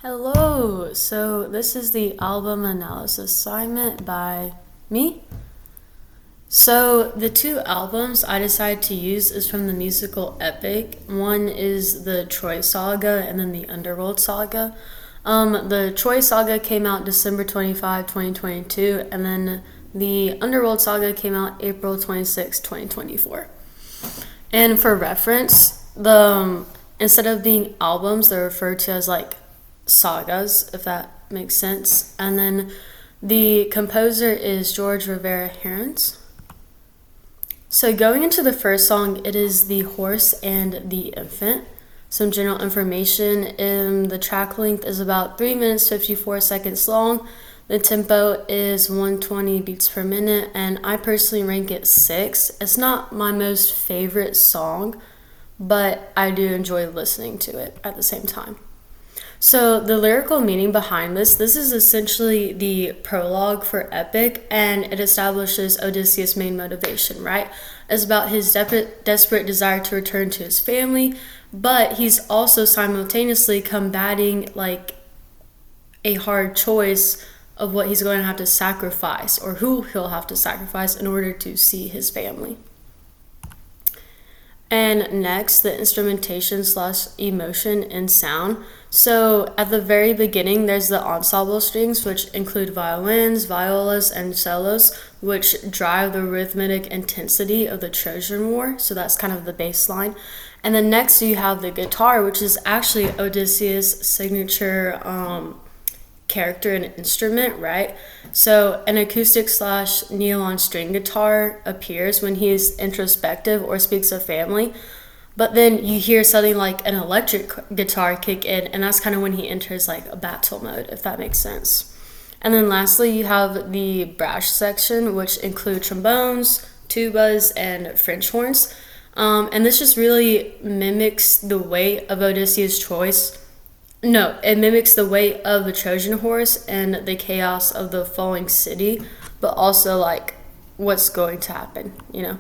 Hello! So, this is the album analysis assignment by me. So, the two albums I decided to use is from the musical Epic. One is the Troy Saga and then the Underworld Saga. The Troy Saga came out December 25, 2022, and then the Underworld Saga came out April 26, 2024. And for reference, instead of being albums, they're referred to as like sagas, if that makes sense. And then the composer is George Rivera Herons. So going into the first song, it is The Horse and the Infant. Some general information. The track length is about 3 minutes 54 seconds long. The tempo is 120 beats per minute, and I personally rank it 6. It's not my most favorite song, but I do enjoy listening to it at the same time. So the lyrical meaning behind this is essentially the prologue for Epic, and it establishes Odysseus' main motivation, right? It's about his desperate desire to return to his family, but he's also simultaneously combating like a hard choice of what he's going to have to sacrifice or who he'll have to sacrifice in order to see his family. And next, the instrumentation / emotion and sound. So at the very beginning, there's the ensemble strings, which include violins, violas, and cellos, which drive the rhythmic intensity of the Trojan War. So that's kind of the bass line. And then next, you have the guitar, which is actually Odysseus' signature character and instrument, right? So an acoustic / nylon string guitar appears when he is introspective or speaks of family, but then you hear something like an electric guitar kick in, and that's kind of when he enters like a battle mode, if that makes sense. And then lastly, you have the brass section, which include trombones, tubas, and French horns. And this just really mimics the weight of Odysseus' choice. No, it mimics the weight of the Trojan horse and the chaos of the falling city, but also like what's going to happen, you know?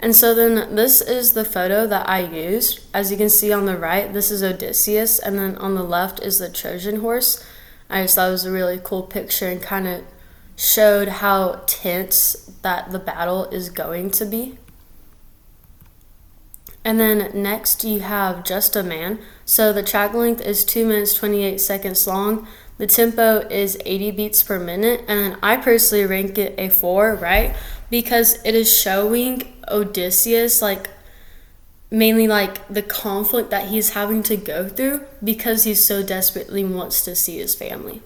And so then this is the photo that I used. As you can see on the right, this is Odysseus, and then on the left is the Trojan horse. I just thought it was a really cool picture and kind of showed how tense that the battle is going to be. And then next you have Just a Man. So the track length is 2 minutes 28 seconds long. The tempo is 80 beats per minute, and then I personally rank it a 4, right? Because it is showing Odysseus like mainly like the conflict that he's having to go through because he so desperately wants to see his family.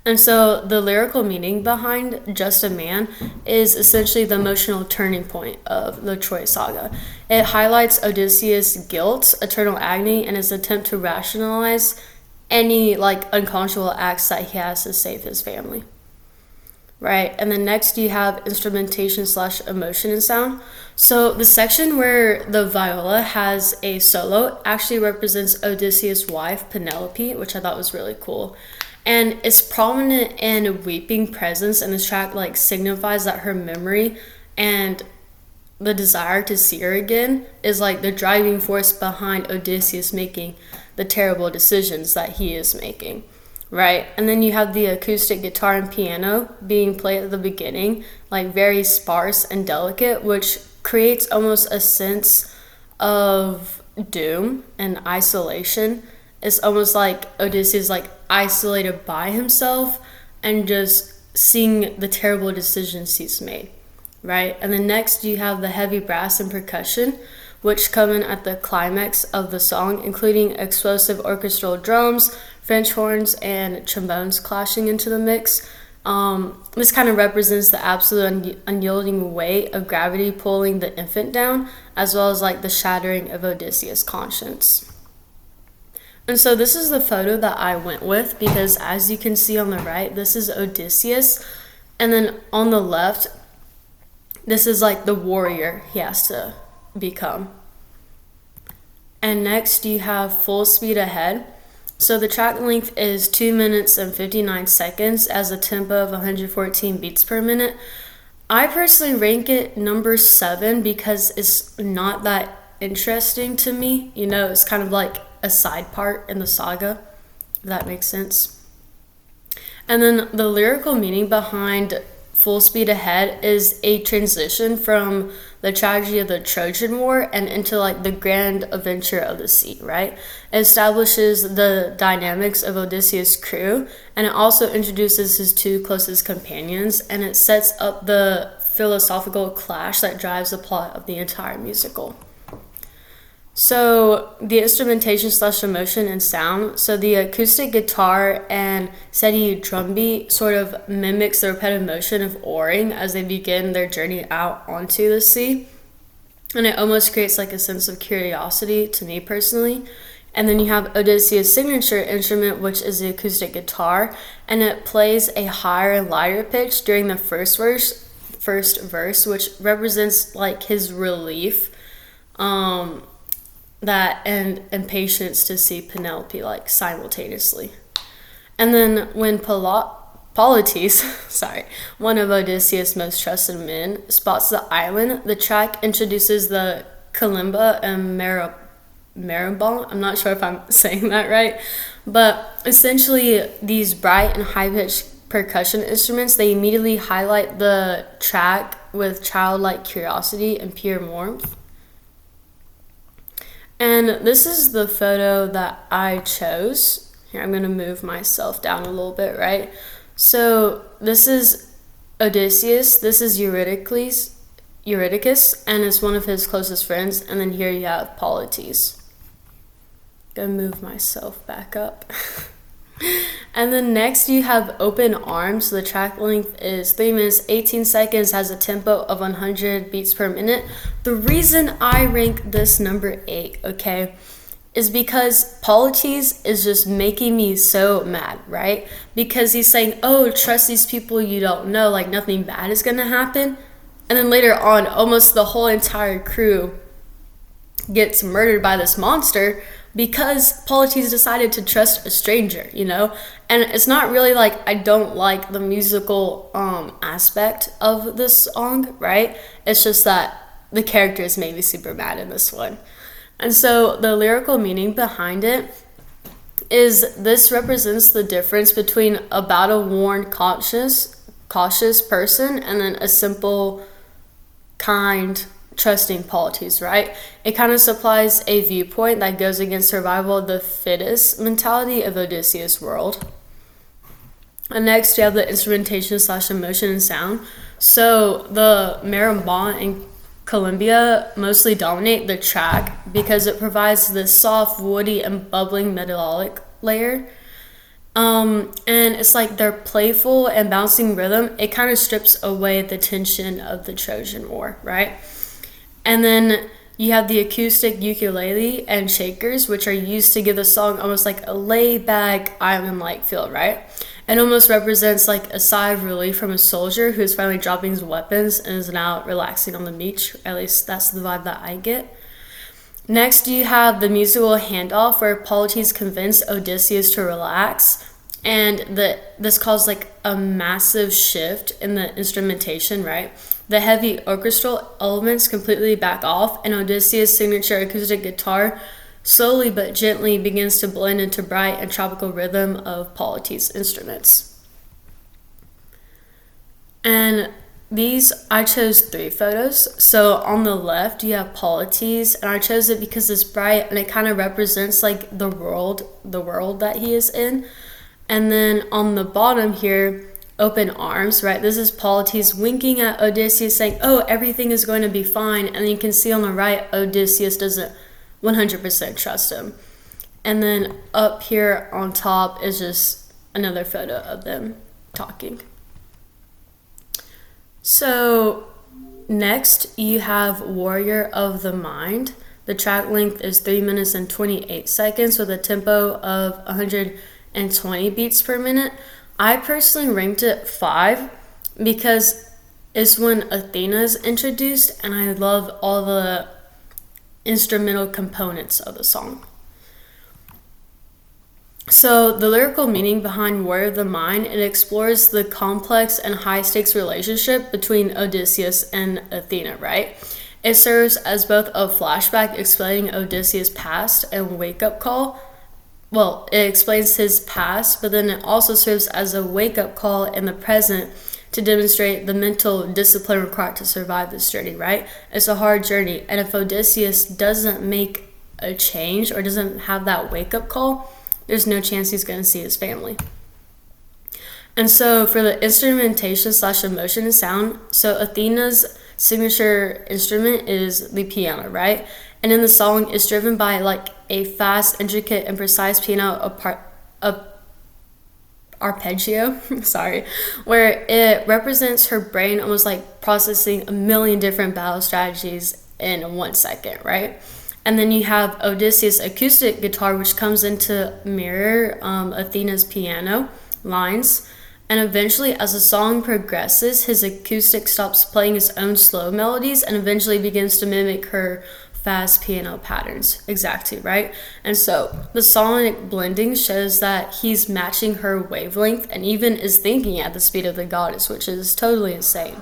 And so the lyrical meaning behind Just a Man is essentially the emotional turning point of the Troy Saga. It highlights Odysseus' guilt, eternal agony, and his attempt to rationalize any like unconscionable acts that he has to save his family. Right, and then next you have instrumentation / emotion and sound. So the section where the viola has a solo actually represents Odysseus' wife, Penelope, which I thought was really cool. And it's prominent in weeping presence, and this track like signifies that her memory and the desire to see her again is like the driving force behind Odysseus making the terrible decisions that he is making, right? And then you have the acoustic guitar and piano being played at the beginning, like very sparse and delicate, which creates almost a sense of doom and isolation. It's almost like Odysseus like isolated by himself and just seeing the terrible decisions he's made, right? And then next you have the heavy brass and percussion, which come in at the climax of the song, including explosive orchestral drums, French horns, and trombones clashing into the mix. This kind of represents the absolute unyielding weight of gravity pulling the infant down, as well as like the shattering of Odysseus' conscience. And so this is the photo that I went with because as you can see on the right, this is Odysseus. And then on the left, this is like the warrior he has to become. And next you have Full Speed Ahead. So the track length is 2 minutes and 59 seconds as a tempo of 114 beats per minute. I personally rank it number 7 because it's not that interesting to me. You know, it's kind of like a side part in the saga. if that makes sense. And then the lyrical meaning behind Full Speed Ahead is a transition from the tragedy of the Trojan War and into like the grand adventure of the sea, right? It establishes the dynamics of Odysseus' crew, and it also introduces his two closest companions, and it sets up the philosophical clash that drives the plot of the entire musical. So the instrumentation / emotion and sound. So the acoustic guitar and steady drum beat sort of mimics the repetitive motion of oaring as they begin their journey out onto the sea. And it almost creates like a sense of curiosity to me personally. And then you have Odysseus' signature instrument, which is the acoustic guitar, and it plays a higher and lighter pitch during the first verse, which represents like his relief, that and impatience to see Penelope like simultaneously. And then when Polites, one of Odysseus' most trusted men, spots the island, the track introduces the kalimba and marimba. I'm not sure if I'm saying that right, but essentially these bright and high-pitched percussion instruments, they immediately highlight the track with childlike curiosity and pure warmth. And this is the photo that I chose. Here, I'm going to move myself down a little bit, right? So this is Odysseus, this is Eurydice, and it's one of his closest friends. And then here you have Polites. Gonna move myself back up. And then next you have Open Arms. The track length is 3 minutes 18 seconds, has a tempo of 100 beats per minute. The reason I rank this number 8, okay, is because Polites is just making me so mad, right? Because he's saying, oh, trust these people you don't know, like nothing bad is gonna happen. And then later on, almost the whole entire crew gets murdered by this monster because Polites decided to trust a stranger, you know? And it's not really like I don't like the musical aspect of this song, right? It's just that the characters made me super mad in this one. And so the lyrical meaning behind it is this represents the difference between a battle-worn, cautious person and then a simple, kind, trusting Polites, right? It kind of supplies a viewpoint that goes against survival of the fittest mentality of Odysseus' world. And next you have the instrumentation / emotion and sound. So the marimba and kalimba mostly dominate the track because it provides this soft, woody, and bubbling melodic layer. And it's like their playful and bouncing rhythm, it kind of strips away the tension of the Trojan War, right? And then you have the acoustic ukulele and shakers, which are used to give the song almost like a laid-back island-like feel, right? It almost represents like a sigh of relief from a soldier who's finally dropping his weapons and is now relaxing on the beach. At least that's the vibe that I get. Next, you have the musical handoff where Polites convinced Odysseus to relax, and this caused like a massive shift in the instrumentation, right? The heavy orchestral elements completely back off, and Odysseus' signature acoustic guitar slowly but gently begins to blend into bright and tropical rhythm of Polites' instruments. And I chose 3 photos. So on the left you have Polites, and I chose it because it's bright and it kind of represents like the world that he is in. And then on the bottom here, Open Arms, right? This is Polites winking at Odysseus saying, oh, everything is going to be fine. And then you can see on the right, Odysseus doesn't 100% trust him. And then up here on top is just another photo of them talking. So next you have Warrior of the Mind. The track length is 3 minutes and 28 seconds with a tempo of 120 beats per minute. I personally ranked it 5 because it's when Athena is introduced, and I love all the instrumental components of the song. So the lyrical meaning behind Warrior of the Mind, it explores the complex and high-stakes relationship between Odysseus and Athena, right? It serves as both a flashback explaining Odysseus' past and wake-up call well, it explains his past, but then it also serves as a wake-up call in the present to demonstrate the mental discipline required to survive this journey, right? It's a hard journey, and if Odysseus doesn't make a change or doesn't have that wake-up call, there's no chance he's going to see his family. And so for the instrumentation / emotion and sound, so Athena's signature instrument is the piano, right? And in the song, it's driven by like a fast, intricate, and precise piano arpeggio, sorry, where it represents her brain almost like processing a million different battle strategies in 1 second, right? And then you have Odysseus' acoustic guitar, which comes into mirror Athena's piano lines. And eventually, as the song progresses, his acoustic stops playing his own slow melodies and eventually begins to mimic her fast piano patterns exactly, right? And so the sonic blending shows that he's matching her wavelength and even is thinking at the speed of the goddess, which is totally insane.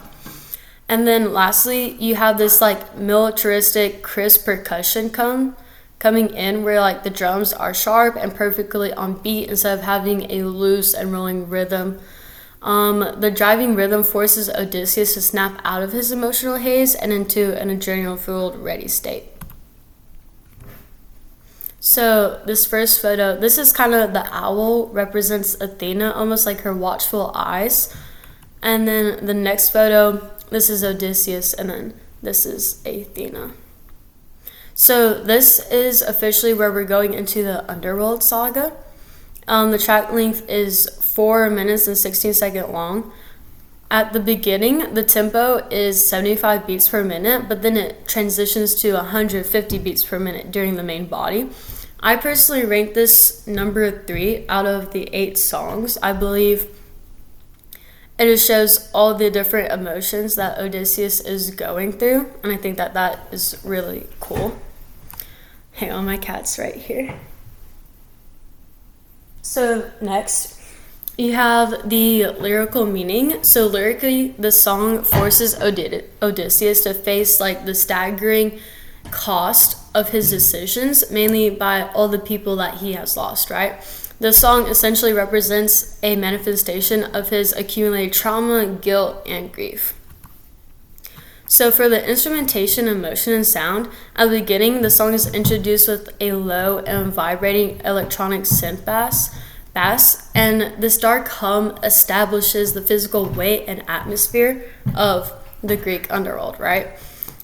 And then lastly, you have this like militaristic crisp percussion coming in where like the drums are sharp and perfectly on beat instead of having a loose and rolling rhythm. The driving rhythm forces Odysseus to snap out of his emotional haze and into an adrenaline-fueled ready state. So this first photo, this is kind of the owl represents Athena, almost like her watchful eyes. And then the next photo, this is Odysseus, and then this is Athena. So this is officially where we're going into the Underworld saga. The track length is 4 minutes and 16 seconds long. At the beginning, the tempo is 75 beats per minute, but then it transitions to 150 beats per minute during the main body. I personally rank this number 3 out of the 8 songs. I believe it just shows all the different emotions that Odysseus is going through, and I think that that is really cool. Hang on, my cat's right here. So next, you have the lyrical meaning. So lyrically, the song forces Odysseus to face like the staggering cost of his decisions, mainly by all the people that he has lost, right? The song essentially represents a manifestation of his accumulated trauma, guilt, and grief. So for the instrumentation, emotion, and sound, at the beginning, the song is introduced with a low and vibrating electronic synth bass, and this dark hum establishes the physical weight and atmosphere of the Greek underworld, right?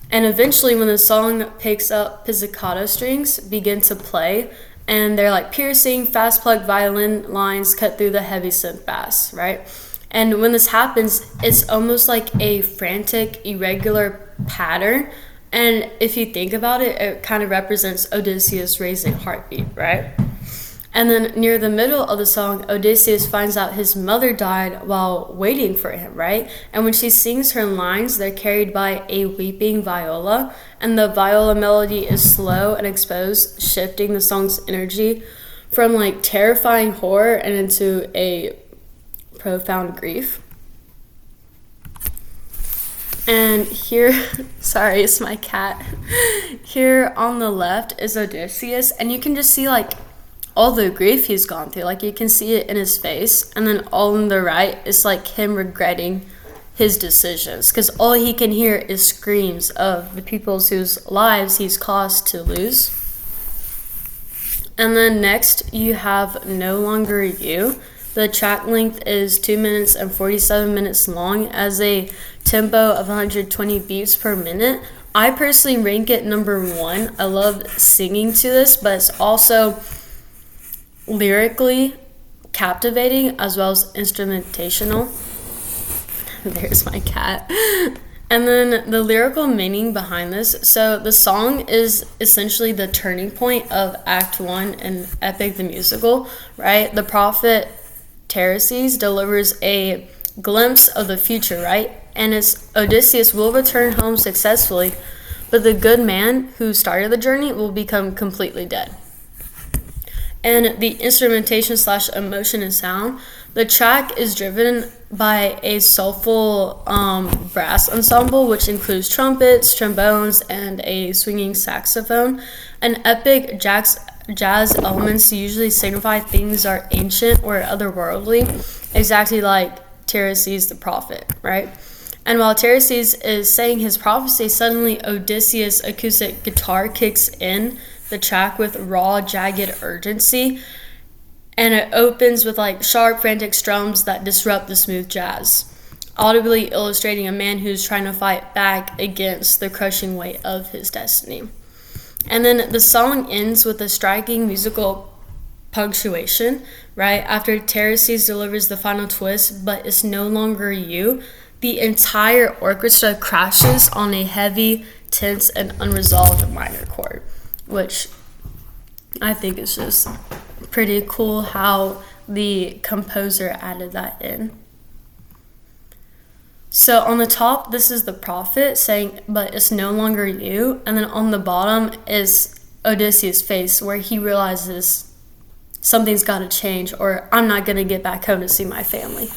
And eventually, when the song picks up, pizzicato strings begin to play, and they're like piercing, fast-plucked violin lines cut through the heavy synth bass, right? And when this happens, it's almost like a frantic, irregular pattern. And if you think about it, it kind of represents Odysseus' raising heartbeat, right? And then near the middle of the song, Odysseus finds out his mother died while waiting for him, right? And when she sings her lines, they're carried by a weeping viola. And the viola melody is slow and exposed, shifting the song's energy from like terrifying horror and into a profound grief. And here, sorry, it's my cat. Here on the left is Odysseus, and you can just see like all the grief he's gone through. Like you can see it in his face. And then all on the right is like him regretting his decisions, because all he can hear is screams of the people whose lives he's caused to lose. And then next you have No Longer You. The track length is 2 minutes and 47 minutes long as a tempo of 120 beats per minute. I personally rank it number 1. I love singing to this, but it's also lyrically captivating as well as instrumentational. There's my cat. And then the lyrical meaning behind this. So the song is essentially the turning point of Act 1 in Epic the Musical, right? The prophet Teresis delivers a glimpse of the future, right? And it's Odysseus will return home successfully, but the good man who started the journey will become completely dead. And the instrumentation / emotion and sound, the track is driven by a soulful brass ensemble, which includes trumpets, trombones, and a swinging saxophone. An epic jazz elements usually signify things are ancient or otherworldly, exactly like Tiresias the prophet, right? And while Tiresias is saying his prophecy, suddenly Odysseus' acoustic guitar kicks in the track with raw, jagged urgency, and it opens with like sharp, frantic strums that disrupt the smooth jazz, audibly illustrating a man who's trying to fight back against the crushing weight of his destiny. And then the song ends with a striking musical punctuation, right? After Tiresias delivers the final twist, but it's no longer you, the entire orchestra crashes on a heavy, tense, and unresolved minor chord, which I think is just pretty cool how the composer added that in. So on the top, this is the prophet saying, but it's no longer you. And then on the bottom is Odysseus' face, where he realizes something's got to change, or I'm not going to get back home to see my family.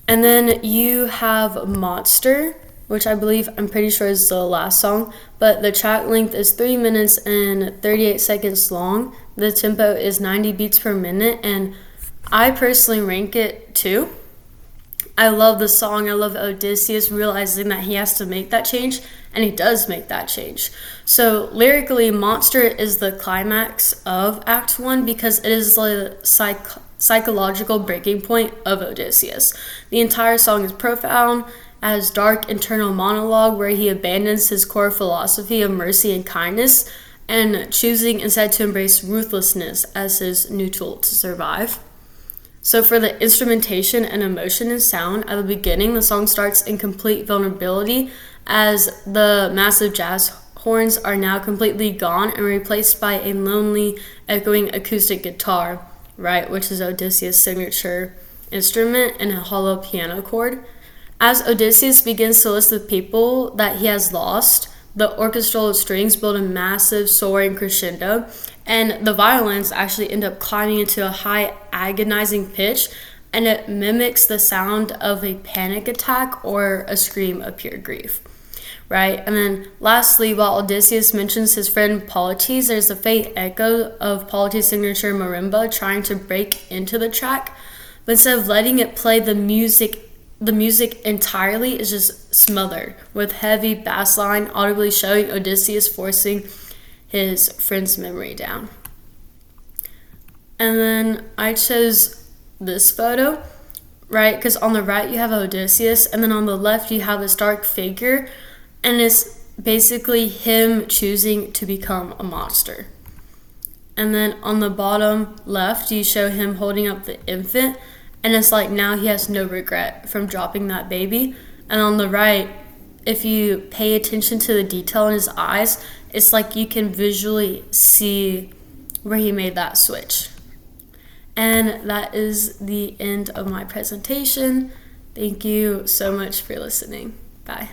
And then you have Monster, which I'm pretty sure is the last song, but the track length is 3 minutes and 38 seconds long. The tempo is 90 beats per minute, and I personally rank it 2. I love the song. I love Odysseus realizing that he has to make that change, and he does make that change. So lyrically, Monster is the climax of Act 1 because it is the psychological breaking point of Odysseus. The entire song is profound, as dark internal monologue where he abandons his core philosophy of mercy and kindness and choosing instead to embrace ruthlessness as his new tool to survive. So for the instrumentation and emotion and sound, at the beginning, the song starts in complete vulnerability as the massive jazz horns are now completely gone and replaced by a lonely, echoing acoustic guitar, right, which is Odysseus' signature instrument, and a hollow piano chord. As Odysseus begins to list the people that he has lost, the orchestral strings build a massive soaring crescendo, and the violins actually end up climbing into a high agonizing pitch, and it mimics the sound of a panic attack or a scream of pure grief, right? And then lastly, while Odysseus mentions his friend Polites, there's a faint echo of Polites' signature marimba trying to break into the track, but instead of letting it play, the music entirely is just smothered with heavy bass line audibly showing Odysseus forcing his friend's memory down. And then I chose this photo, right? Because on the right you have Odysseus, and then on the left you have this dark figure, and it's basically him choosing to become a monster. And then on the bottom left you show him holding up the infant, and it's like now he has no regret from dropping that baby. And on the right, if you pay attention to the detail in his eyes, it's like you can visually see where he made that switch. And that is the end of my presentation. Thank you so much for listening. Bye.